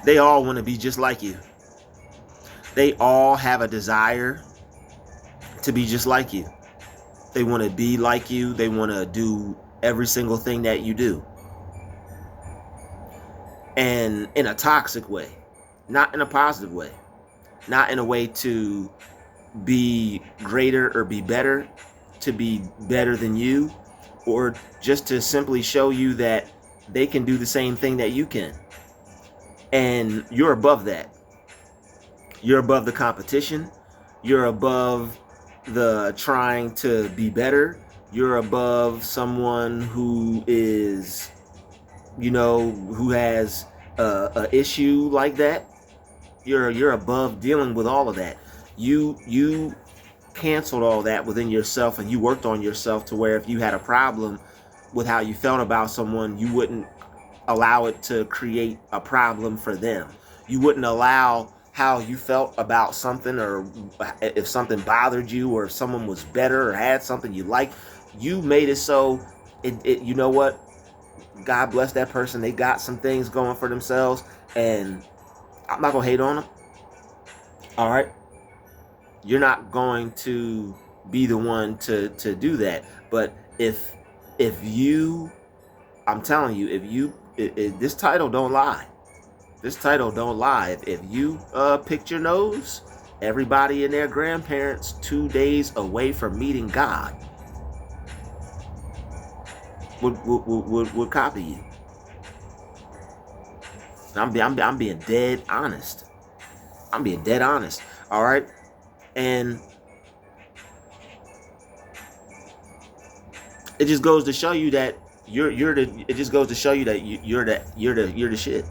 They all want to be just like you. They all have a desire to be just like you. They want to be like you. They want to do every single thing that you do. And in a toxic way, not in a positive way, not in a way to be greater or be better, to be better than you, or just to simply show you that they can do the same thing that you can. And you're above that. You're above the competition. You're above the trying to be better. You're above someone who is, who has a issue like that. You're above dealing with all of that. You canceled all that within yourself, and you worked on yourself to where if you had a problem with how you felt about someone, you wouldn't allow it to create a problem for them. You wouldn't allow how you felt about something, or if something bothered you, or if someone was better or had something you liked. You made it so it you know what? God bless that person. They got some things going for themselves, and I'm not gonna hate on them. All right, you're not going to be the one to do that. But if you, I'm telling you, if this title don't lie. This title don't lie. If you picked your nose, everybody and their grandparents 2 days away from meeting God would copy you. I'm being dead honest. I'm being dead honest. All right, and it just goes to show you that you're the. It just goes to show you that you're the shit.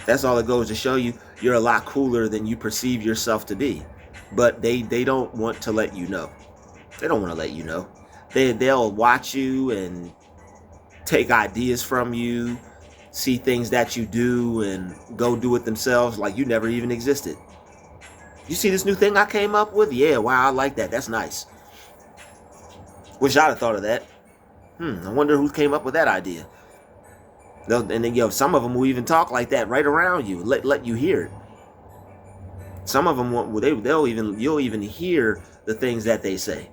That's all it goes to show you. You're a lot cooler than you perceive yourself to be. But they don't want to let you know. They don't want to let you know. They'll watch you and take ideas from you, see things that you do, and go do it themselves like you never even existed. You see this new thing I came up with? Yeah, wow, I like that. That's nice. Wish I'd have thought of that. I wonder who came up with that idea. And then, some of them will even talk like that right around you, let you hear it. Some of them you'll even hear the things that they say.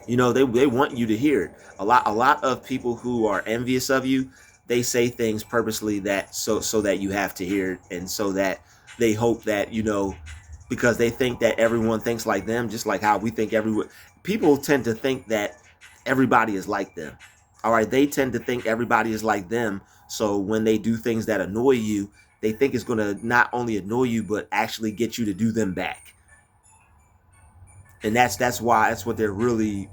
They want you to hear it. A lot of people who are envious of you, they say things purposely that so that you have to hear it, and so that they hope that because they think that everyone thinks like them, just like how we think people tend to think that everybody is like them. All right, they tend to think everybody is like them. So when they do things that annoy you, they think it's going to not only annoy you, but actually get you to do them back. And that's what they're really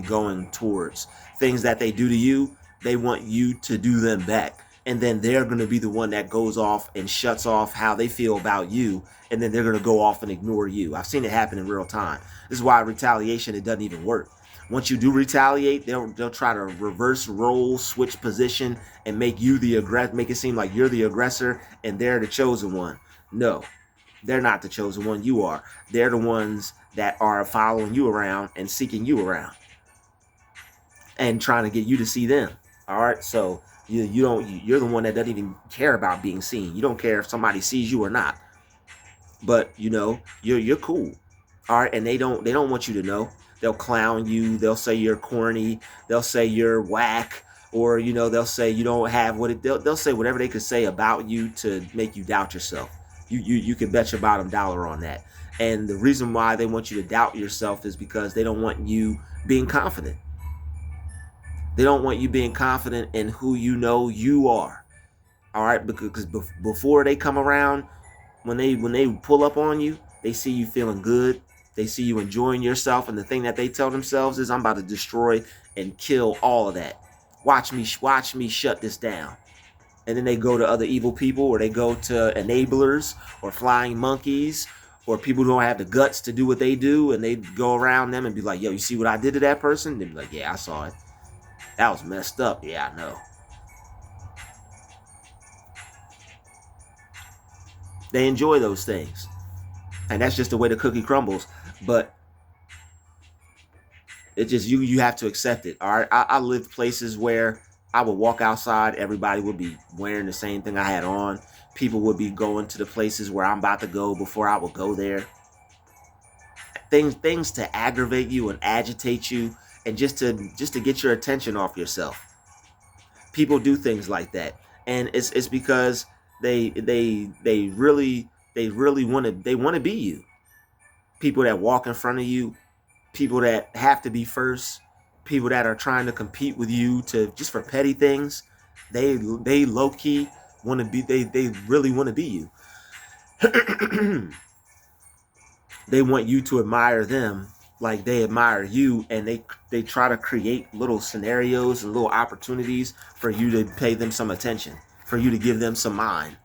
going towards. Things that they do to you, they want you to do them back. And then they're going to be the one that goes off and shuts off how they feel about you. And then they're going to go off and ignore you. I've seen it happen in real time. This is why retaliation, it doesn't even work. Once you do retaliate, they'll try to reverse role, switch position, and make you the aggressor, make it seem like you're the aggressor and they're the chosen one. No, they're not the chosen one. You are. They're the ones that are following you around and seeking you around and trying to get you to see them. All right, so you're the one that doesn't even care about being seen. You don't care if somebody sees you or not. But you're cool. All right, and they don't want you to know. They'll clown you. They'll say you're corny. They'll say you're whack, or they'll say you don't have what it. They'll say whatever they could say about you to make you doubt yourself. You can bet your bottom dollar on that. And the reason why they want you to doubt yourself is because they don't want you being confident. They don't want you being confident in who you are. All right, because before they come around, when they pull up on you, they see you feeling good. They see you enjoying yourself, and the thing that they tell themselves is, I'm about to destroy and kill all of that. Watch me shut this down. And then they go to other evil people, or they go to enablers, or flying monkeys, or people who don't have the guts to do what they do, and they go around them and be like, yo, you see what I did to that person? They'd be like, yeah, I saw it. That was messed up. Yeah, I know. They enjoy those things. And that's just the way the cookie crumbles. But it just, you have to accept it. All right. I lived places where I would walk outside, everybody would be wearing the same thing I had on. People would be going to the places where I'm about to go before I would go there. Things to aggravate you and agitate you, and just to get your attention off yourself. People do things like that, and it's because they really want to be you. People that walk in front of you, people that have to be first, people that are trying to compete with you to just for petty things. They low key want to be. They really want to be you. They want you to admire them like they admire you, and they try to create little scenarios and little opportunities for you to pay them some attention, for you to give them some mind.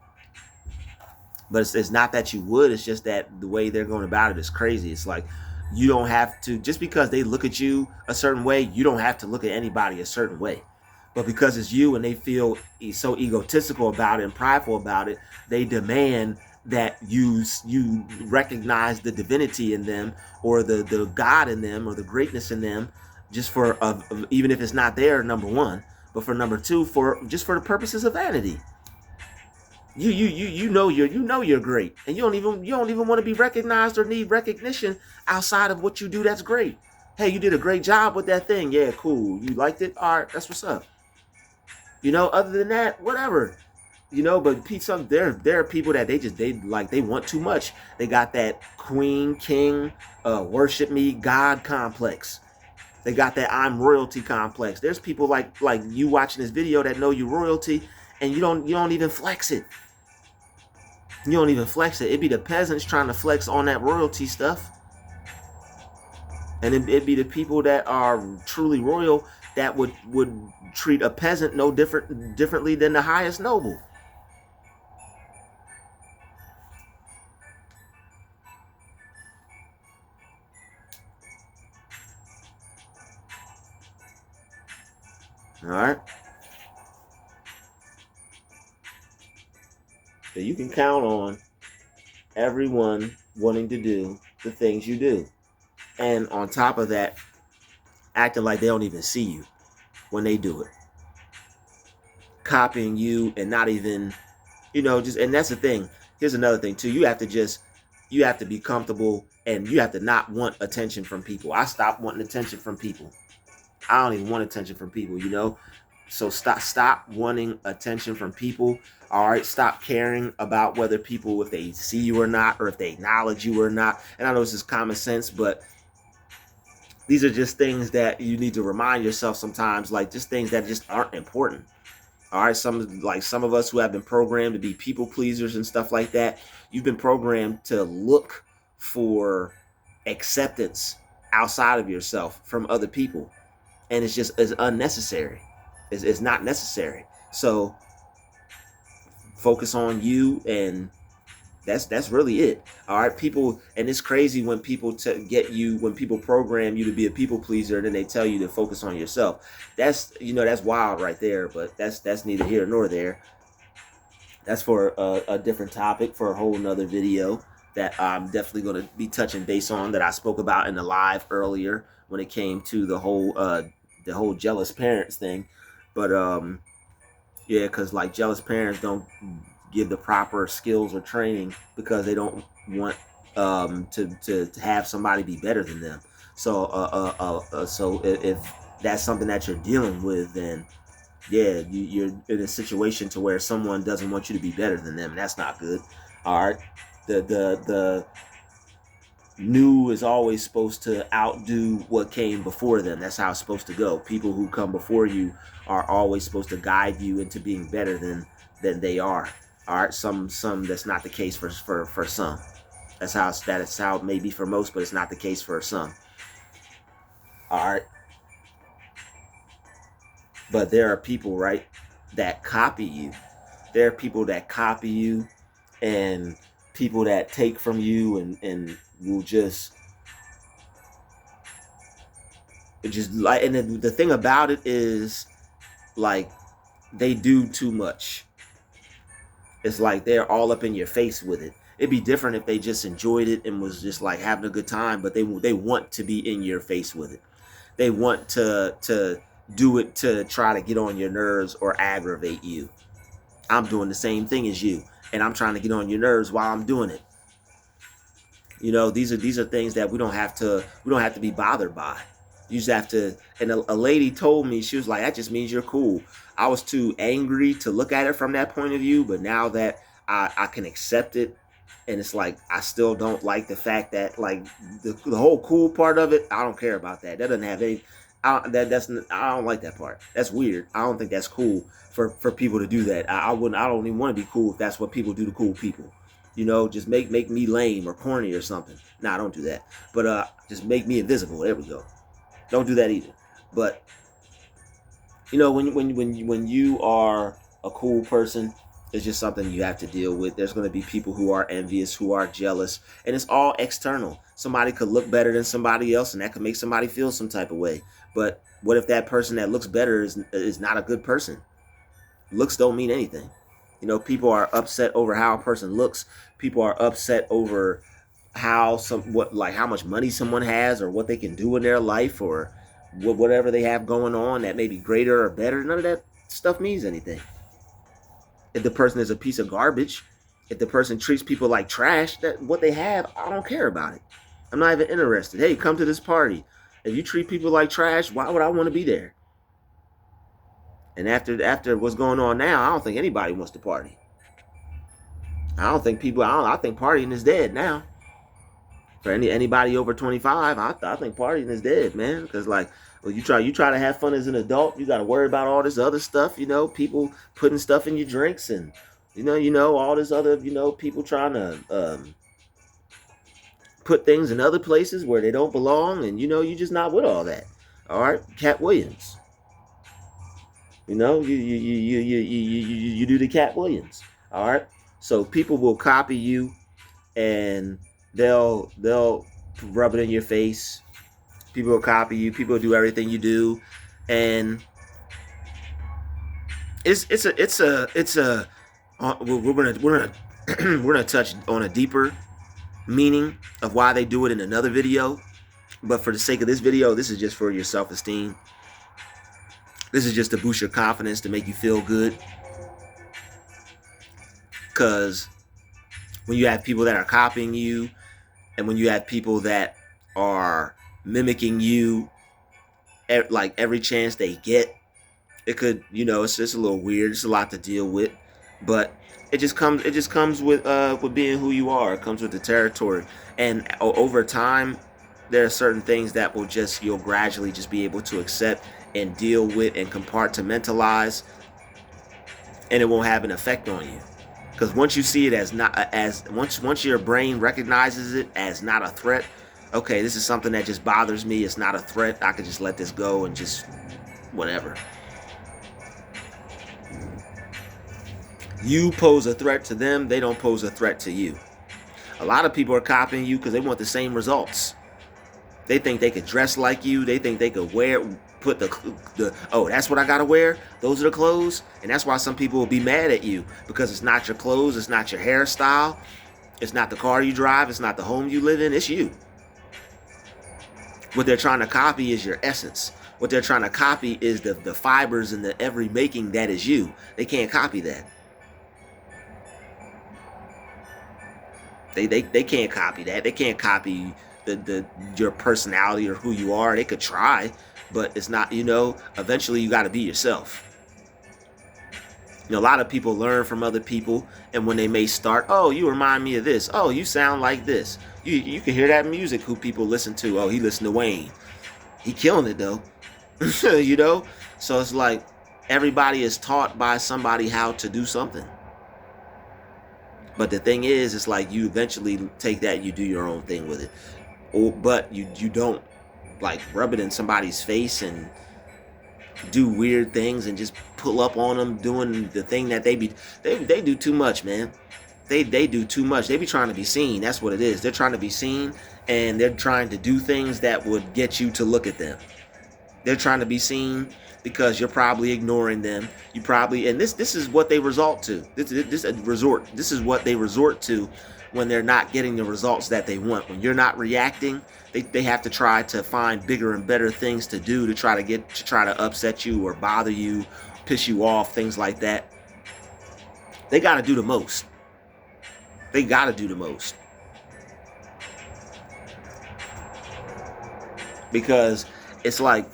But it's not that you would, it's just that the way they're going about it is crazy. It's like, you don't have to, just because they look at you a certain way, you don't have to look at anybody a certain way. But because it's you and they feel so egotistical about it and prideful about it, they demand that you recognize the divinity in them, or the God in them, or the greatness in them, just for even if it's not there, number one, but for number two, for just for the purposes of vanity. You know you're great, and you don't even want to be recognized or need recognition outside of what you do. That's great. Hey, you did a great job with that thing. Yeah, cool. You liked it. All right, that's what's up. Other than that, whatever. But there are people that they want too much. They got that queen, king, worship me, God complex. They got that I'm royalty complex. There's people like you watching this video that know you royalty, and you don't even flex it. You don't even flex it. It'd be the peasants trying to flex on that royalty stuff. And it'd be the people that are truly royal that would treat a peasant no differently than the highest noble. All right. So you can count on everyone wanting to do the things you do. And on top of that, acting like they don't even see you when they do it. Copying you and not even, and that's the thing. Here's another thing too. You have to be comfortable, and you have to not want attention from people. I stopped wanting attention from people. I don't even want attention from people. So stop wanting attention from people. All right, stop caring about whether people, if they see you or not, or if they acknowledge you or not. And I know this is common sense, but these are just things that you need to remind yourself sometimes, like just things that just aren't important. All right, some of us who have been programmed to be people pleasers and stuff like that, you've been programmed to look for acceptance outside of yourself from other people, and it's unnecessary. It's not necessary. So focus on you, and that's really it. All right, people, and it's crazy when people when people program you to be a people pleaser, and then they tell you to focus on yourself. That's wild right there. But that's neither here nor there. That's for a different topic, for a whole nother video that I'm definitely going to be touching base on, that I spoke about in the live earlier when it came to the whole jealous parents thing. But yeah, because like jealous parents don't give the proper skills or training because they don't want to have somebody be better than them. So if that's something that you're dealing with, then yeah, you're in a situation to where someone doesn't want you to be better than them, and that's not good. All right, the new is always supposed to outdo what came before them. That's how it's supposed to go. People who come before you are always supposed to guide you into being better than they are. All right, some that's not the case for some. That's how it may be for most, but it's not the case for some. All right, but there are people, right, that copy you. There are people that copy you, and people that take from you, and will just like, and the thing about it is, like, they do too much. It's like they're all up in your face with it. It'd be different if they just enjoyed it and was just like having a good time, but they want to be in your face with it. They want to do it to try to get on your nerves or aggravate you. I'm doing the same thing as you, and I'm trying to get on your nerves while I'm doing it. You know, these are things that we don't have to be bothered by. You just have to. And a lady told me, she was like, that just means you're cool. I was too angry to look at it from that point of view, but now that I can accept it, and it's like I still don't like the fact that like the whole cool part of it. I don't care about that. That doesn't have any. I don't like that part. That's weird. I don't think that's cool for people to do that. I wouldn't. I don't even want to be cool if that's what people do to cool people. You know, just make me lame or corny or something. Nah, don't do that. But just make me invisible. There we go. Don't do that either. But you know, when you are a cool person, it's just something you have to deal with. There's going to be people who are envious, who are jealous, and it's all external. Somebody could look better than somebody else, and that could make somebody feel some type of way. But what if that person that looks better is not a good person? Looks don't mean anything. You know, people are upset over how a person looks. People are upset over how how much money someone has, or what they can do in their life, or whatever they have going on that may be greater or better. None of that stuff means anything. If the person is a piece of garbage, if the person treats people like trash, that what they have, I don't care about it. I'm not even interested. Hey, come to this party. If you treat people like trash, why would I want to be there? And after what's going on now, I don't think anybody wants to party. I think partying is dead now. For anybody over 25, I think partying is dead, man. Because like, well, you try to have fun as an adult, you got to worry about all this other stuff. You know, people putting stuff in your drinks, and you know all this other, people trying to put things in other places where they don't belong, and you're just not with all that. All right, Cat Williams. You know, you do the Cat Williams. All right, so people will copy you, and they'll rub it in your face. People will copy you. People will do everything you do, and it's a we're gonna we're gonna touch on a deeper meaning of why they do it in another video. But for the sake of this video, this is just for your self-esteem. This is just to boost your confidence, to make you feel good. Because when you have people that are copying you, and when you have people that are mimicking you, like every chance they get, it could, it's just a little weird. It's a lot to deal with, but it just comes with being who you are. It comes with the territory, and over time, there are certain things that you'll gradually just be able to accept and deal with and compartmentalize, and it won't have an effect on you. Because once you see it once your brain recognizes it as not a threat, okay, this is something that just bothers me. It's not a threat. I could just let this go and just whatever. You pose a threat to them. They don't pose a threat to you. A lot of people are copying you because they want the same results. They think they could dress like you. They think they could put oh, that's what I gotta wear. Those are the clothes. And that's why some people will be mad at you, because it's not your clothes. It's not your hairstyle. It's not the car you drive. It's not the home you live in. It's you. What they're trying to copy is your essence. What they're trying to copy is the fibers and the every making that is you. They can't copy that. They can't copy that. They can't copy your personality or who you are. They could try, but it's not, eventually you got to be yourself. A lot of people learn from other people, and when they may start, oh, you remind me of this. Oh, you sound like this. You can hear that music who people listen to. Oh, he listened to Wayne. He killing it though. So it's like everybody is taught by somebody how to do something. But the thing is, it's like you eventually take that, you do your own thing with it. But you don't like rub it in somebody's face and do weird things and just pull up on them doing the thing that they do too much, man. They do too much. They be trying to be seen. That's what it is. They're trying to be seen, and they're trying to do things that would get you to look at them. They're trying to be seen because you're probably ignoring them. You probably, and this is what they resort to. This is what they resort to when they're not getting the results that they want. When you're not reacting, they have to try to find bigger and better things to do to try to upset you or bother you, piss you off, things like that. They got to do the most. They got to do the most. Because it's like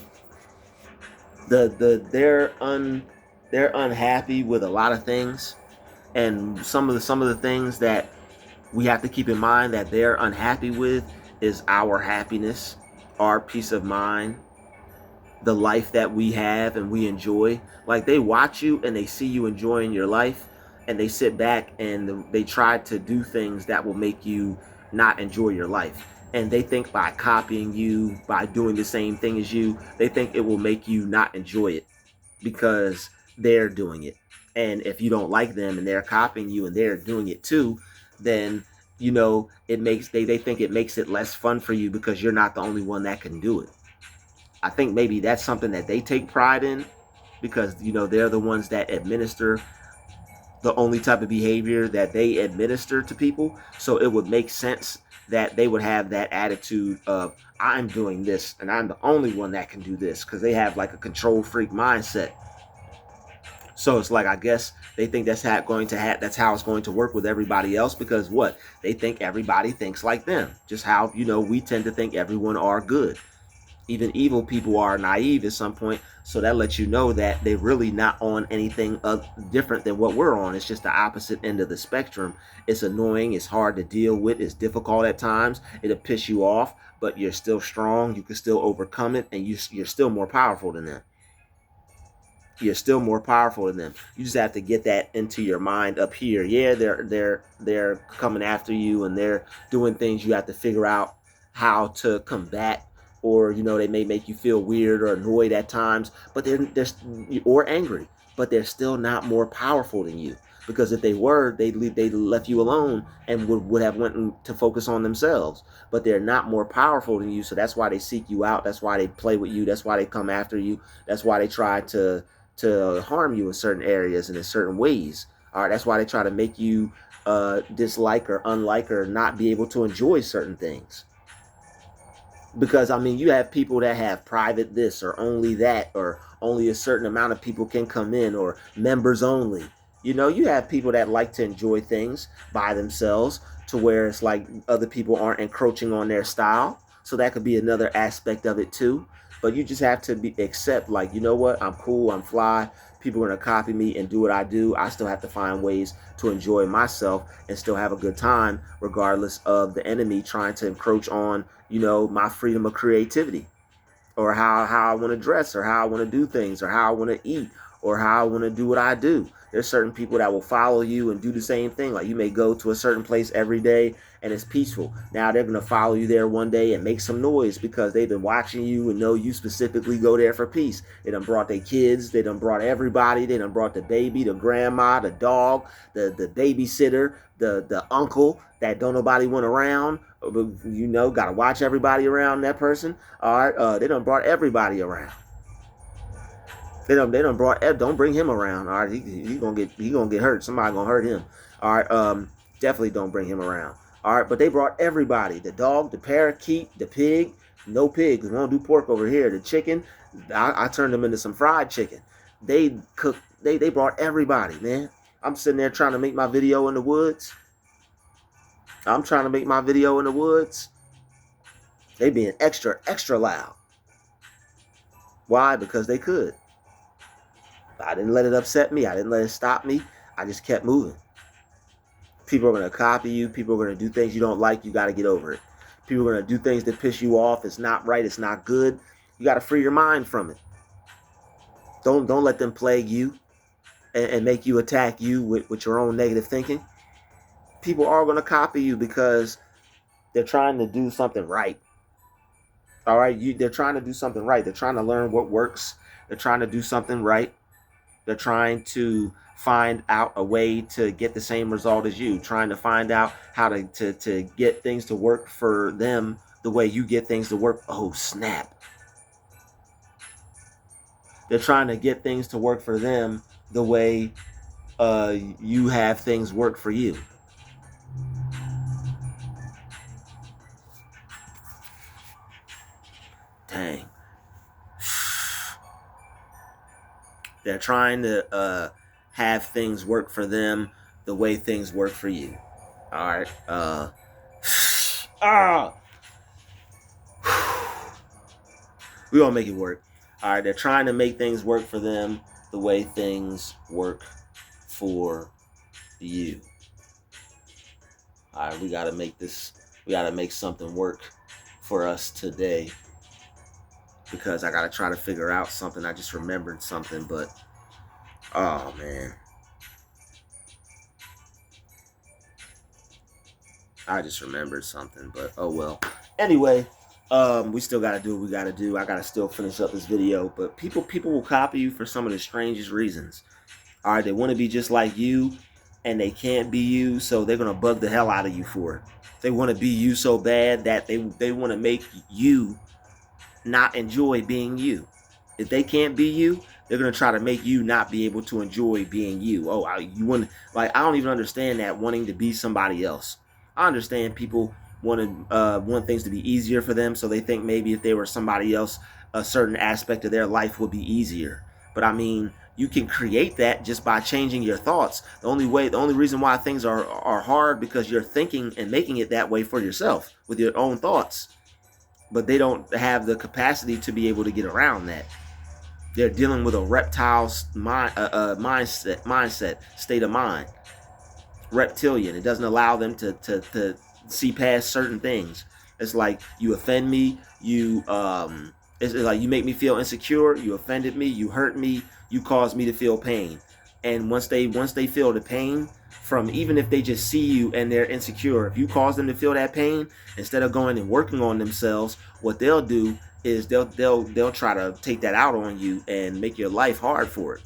they're unhappy with a lot of things, and some of the things that we have to keep in mind that they're unhappy with is our happiness, our peace of mind, the life that we have and we enjoy. Like, they watch you and they see you enjoying your life, and they sit back and they try to do things that will make you not enjoy your life. And they think by copying you, by doing the same thing as you, they think it will make you not enjoy it because they're doing it. And if you don't like them and they're copying you and they're doing it too, then they think it makes it less fun for you because you're not the only one that can do it. I think maybe that's something that they take pride in, because they're the ones that administer the only type of behavior that they administer to people. So it would make sense that they would have that attitude of, I'm doing this and I'm the only one that can do this, because they have like a control freak mindset. So it's like, I guess they think that's how it's going to work with everybody else, because what? They think everybody thinks like them. Just how, we tend to think everyone are good. Even evil people are naive at some point. So that lets you know that they're really not on anything different than what we're on. It's just the opposite end of the spectrum. It's annoying. It's hard to deal with. It's difficult at times. It'll piss you off, but you're still strong. You can still overcome it, and you're still more powerful than them. You're still more powerful than them. You just have to get that into your mind up here. Yeah, they're coming after you and they're doing things you have to figure out how to combat, or they may make you feel weird or annoyed at times, but they're or angry, but they're still not more powerful than you. Because if they were, they left you alone and would have went to focus on themselves. But they're not more powerful than you, so that's why they seek you out. That's why they play with you. That's why they come after you. That's why they try to harm you in certain areas and in certain ways. All right, that's why they try to make you dislike or unlike or not be able to enjoy certain things. Because you have people that have private this or only that, or only a certain amount of people can come in, or members only. You have people that like to enjoy things by themselves, to where it's like other people aren't encroaching on their style. So that could be another aspect of it too. But you just have to accept, like, what? I'm cool. I'm fly. People are going to copy me and do what I do. I still have to find ways to enjoy myself and still have a good time, regardless of the enemy trying to encroach on, my freedom of creativity, or how I want to dress, or how I want to do things, or how I want to eat, or how I want to do what I do. There's certain people that will follow you and do the same thing. Like, you may go to a certain place every day and it's peaceful. Now they're going to follow you there one day and make some noise because they've been watching you and know you specifically go there for peace. They done brought their kids. They done brought everybody. They done brought the baby, the grandma, the dog, the babysitter, the uncle that don't nobody want around. Got to watch everybody around that person. All right. They done brought everybody around. They done brought. Don't bring him around. All right, he gonna get hurt. Somebody gonna hurt him. All right, definitely don't bring him around. All right, but they brought everybody: the dog, the parakeet, the pig. No pig, because we don't do pork over here. The chicken, I turned them into some fried chicken. They cooked. They brought everybody, man. I'm sitting there trying to make my video in the woods. They being extra loud. Why? Because they could. I didn't let it upset me. I didn't let it stop me. I just kept moving. People are going to copy you. People are going to do things you don't like. You got to get over it. People are going to do things that piss you off. It's not right. It's not good. You got to free your mind from it. Don't let them plague you and make you attack you with your own negative thinking. People are going to copy you because they're trying to do something right. All right? They're trying to do something right. They're trying to learn what works. They're trying to do something right. They're trying to find out a way to get the same result as you, trying to find out how to get things to work for them the way you get things to work. Oh, snap. They're trying to get things to work for them the way you have things work for you. Dang. They're trying to have things work for them the way things work for you. All right. We gonna make it work. All right. They're trying to make things work for them the way things work for you. All right. We gotta make this. We gotta make something work for us today, because I gotta try to figure out something. I just remembered something, but oh man. I just remembered something, but oh well. Anyway, we still gotta do what we gotta do. I gotta still finish up this video, but people will copy you for some of the strangest reasons. All right, they want to be just like you, and they can't be you, so they're gonna bug the hell out of you for it. They want to be you so bad that they want to make you not enjoy being you. If they can't be you, they're gonna try to make you not be able to enjoy being you. Oh, you want, like, I don't even understand that, wanting to be somebody else. I understand people want things to be easier for them, so they think maybe if they were somebody else, a certain aspect of their life would be easier. But I mean, you can create that just by changing your thoughts. The only reason why things are hard, because you're thinking and making it that way for yourself with your own thoughts. But they don't have the capacity to be able to get around that. They're dealing with a reptile's mindset, state of mind. Reptilian. It doesn't allow them to see past certain things. It's like, you offend me, it's like you make me feel insecure, you offended me, you hurt me, you caused me to feel pain. And once they feel the pain from, even if they just see you and they're insecure, if you cause them to feel that pain, instead of going and working on themselves, what they'll do is they'll try to take that out on you and make your life hard for it.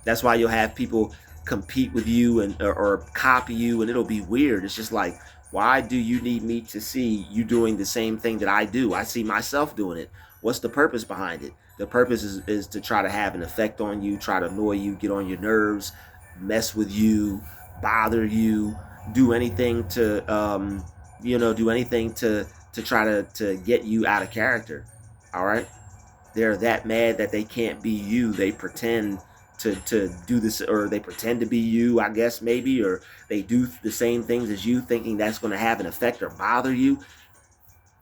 That's why you'll have people compete with you and or copy you, and it'll be weird. It's just like, why do you need me to see you doing the same thing that I do? I see myself doing it. What's the purpose behind it? The purpose is to try to have an effect on you, try to annoy you, get on your nerves, mess with you, bother you, do anything to do anything to try to get you out of character. All right? They're that mad that they can't be you. They pretend to do this, or they pretend to be you, I guess, maybe, or they do the same things as you, thinking that's going to have an effect or bother you.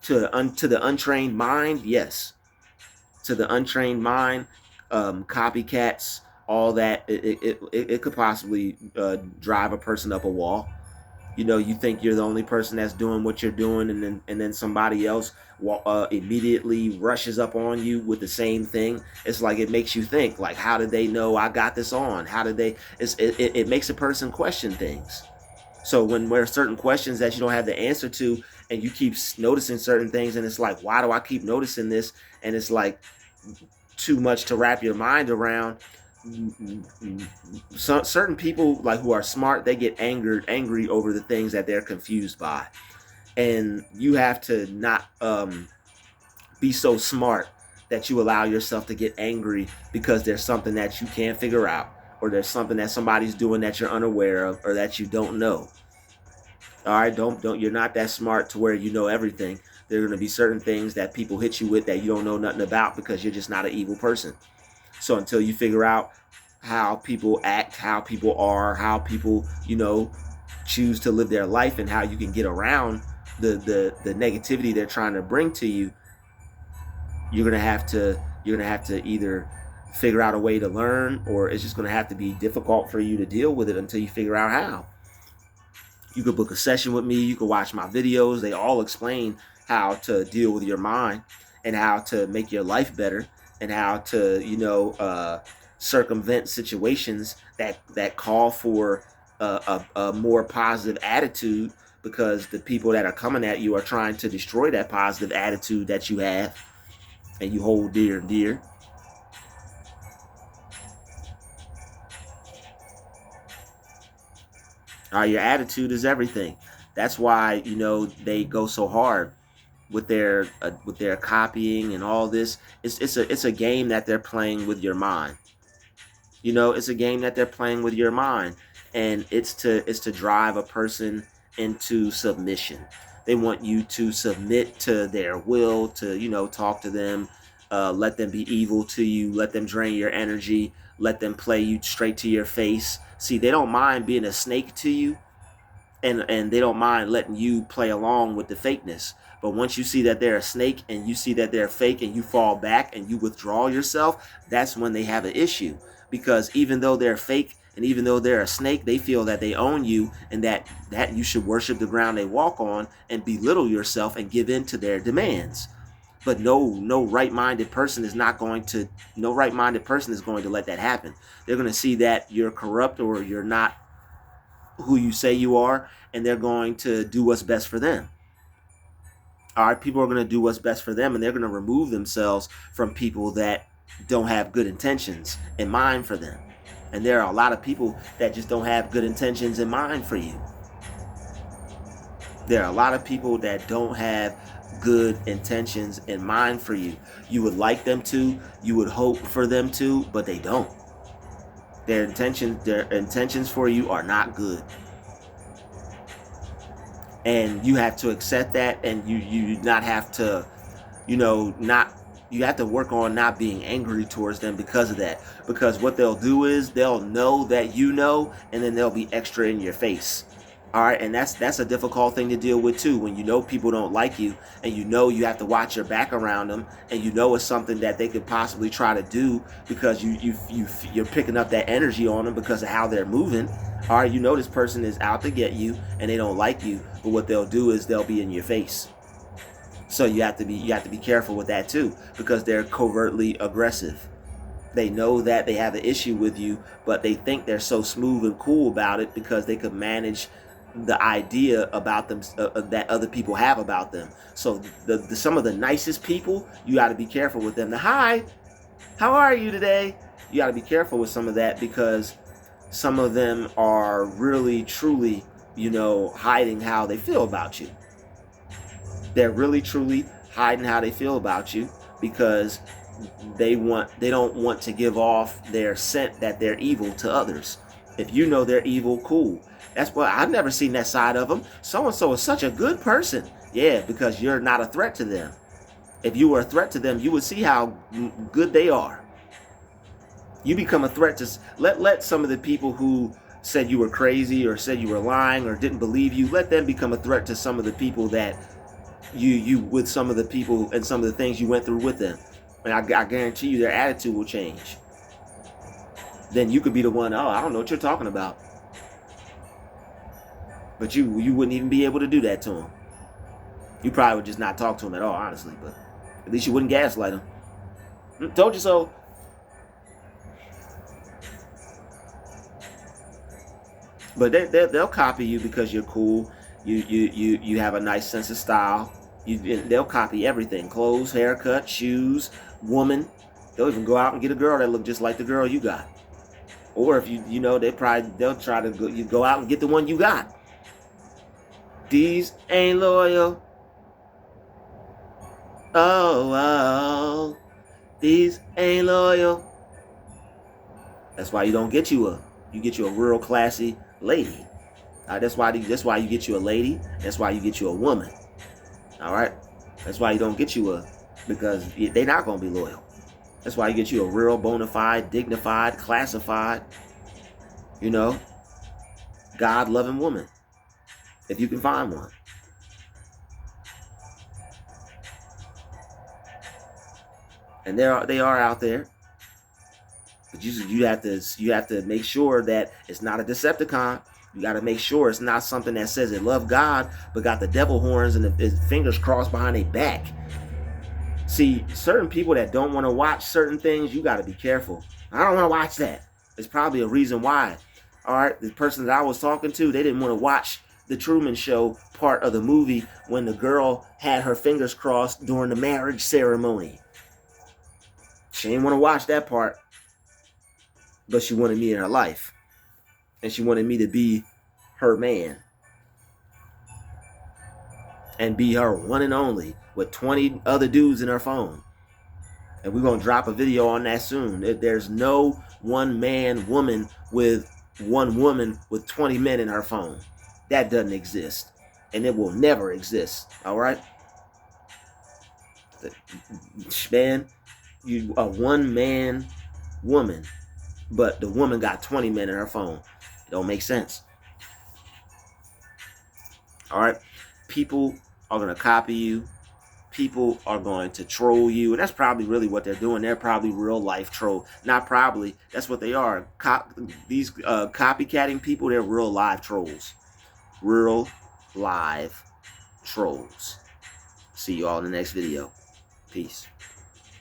To the untrained mind, yes. To the untrained mind, copycats, all that, it could possibly drive a person up a wall. You think you're the only person that's doing what you're doing, and then somebody else immediately rushes up on you with the same thing. It's like, it makes you think, like, how did they know I got this on? How did they? It makes a person question things. So when there are certain questions that you don't have the answer to, and you keep noticing certain things, and it's like, why do I keep noticing this? And it's like too much to wrap your mind around. Certain people, like, who are smart, they get angry over the things that they're confused by, and you have to not be so smart that you allow yourself to get angry because there's something that you can't figure out, or there's something that somebody's doing that you're unaware of, or that you don't know. All right, don't you're not that smart to where you know everything. There are going to be certain things that people hit you with that you don't know nothing about, because you're just not an evil person. So until you figure out how people act, how people are, how people, choose to live their life, and how you can get around the negativity they're trying to bring to you, you're gonna have to either figure out a way to learn, or it's just gonna have to be difficult for you to deal with it until you figure out how. You could book a session with me, you could watch my videos. They all explain how to deal with your mind, and how to make your life better, and how to circumvent situations that call for a more positive attitude, because the people that are coming at you are trying to destroy that positive attitude that you have and you hold dear and dear. Your attitude is everything. That's why they go so hard with their copying and all this. It's a game that they're playing with your mind. You know, it's a game that they're playing with your mind, and it's to drive a person into submission. They want you to submit to their will, to, you know, talk to them, let them be evil to you, let them drain your energy, let them play you straight to your face. See, they don't mind being a snake to you, and they don't mind letting you play along with the fakeness. But once you see that they're a snake and you see that they're fake and you fall back and you withdraw yourself, that's when they have an issue. Because even though they're fake and even though they're a snake, they feel that they own you, and that you should worship the ground they walk on and belittle yourself and give in to their demands. But no right-minded person is not going to no right-minded person is going to let that happen. They're going to see that you're corrupt or you're not who you say you are, and they're going to do what's best for them. All right, people are going to do what's best for them, and they're going to remove themselves from people that don't have good intentions in mind for them. And there are a lot of people that just don't have good intentions in mind for you. There are a lot of people that don't have good intentions in mind for you. You would like them to, you would hope for them to, but they don't. Their intentions for you are not good. And you have to accept that, and you not have to, not you have to work on not being angry towards them because of that. Because what they'll do is they'll know that you know, and then they'll be extra in your face. All right, and that's a difficult thing to deal with too. When you know people don't like you, and you know you have to watch your back around them, and you know it's something that they could possibly try to do because you're picking up that energy on them because of how they're moving. All right, you know this person is out to get you, and they don't like you. But what they'll do is they'll be in your face. So you have to be careful with that too, because they're covertly aggressive. They know that they have an issue with you, but they think they're so smooth and cool about it because they could manage the idea about them that other people have about them. So some of the nicest people, you got to be careful with them. Hi, how are you today? You got to be careful with some of that, because some of them are really truly, hiding how they feel about you. They're really truly hiding how they feel about you because they don't want to give off their scent that they're evil to others. If you know they're evil, cool. That's why I've never seen that side of them. So-and-so is such a good person. Yeah, because you're not a threat to them. If you were a threat to them, you would see how good they are. You become a threat to let some of the people who said you were crazy or said you were lying or didn't believe you, let them become a threat to some of the people that you with some of the people and some of the things you went through with them. And I guarantee you their attitude will change. Then you could be the one, oh, I don't know what you're talking about. But you wouldn't even be able to do that to them. You probably would just not talk to them at all, honestly. But at least you wouldn't gaslight them. Told you so. But they'll copy you because you're cool. You have a nice sense of style. They'll copy everything: clothes, haircut, shoes, woman. They'll even go out and get a girl that look just like the girl you got. Or if they'll try to go out and get the one you got. These ain't loyal. Oh, these ain't loyal. That's why you don't get you a real classy lady. That's why you get you a lady. That's why you get you a woman. All right. That's why you don't get you because they're not gonna be loyal. That's why you get you a real bona fide, dignified, classified, God-loving woman, if you can find one. And they are out there. But you have to make sure that it's not a Decepticon. You got to make sure it's not something that says it love God but got the devil horns and the fingers crossed behind their back. See, certain people that don't want to watch certain things, you got to be careful. I don't want to watch that. There's probably a reason why. All right, the person that I was talking to, they didn't want to watch the Truman Show part of the movie when the girl had her fingers crossed during the marriage ceremony. She didn't want to watch that part. But she wanted me in her life. And she wanted me to be her man. and be her one and only with 20 other dudes in her phone. And we're going to drop a video on that soon. There's no one man woman with one woman with 20 men in her phone. That doesn't exist. And it will never exist. All right? Man, you a one man woman, but the woman got 20 men in her phone. It don't make sense. All right? People are going to copy you. People are going to troll you, and that's probably really what they're doing. They're probably real life troll. Not probably. That's what they are. These copycatting people, they're real live trolls. Real live trolls. See you all in the next video. Peace.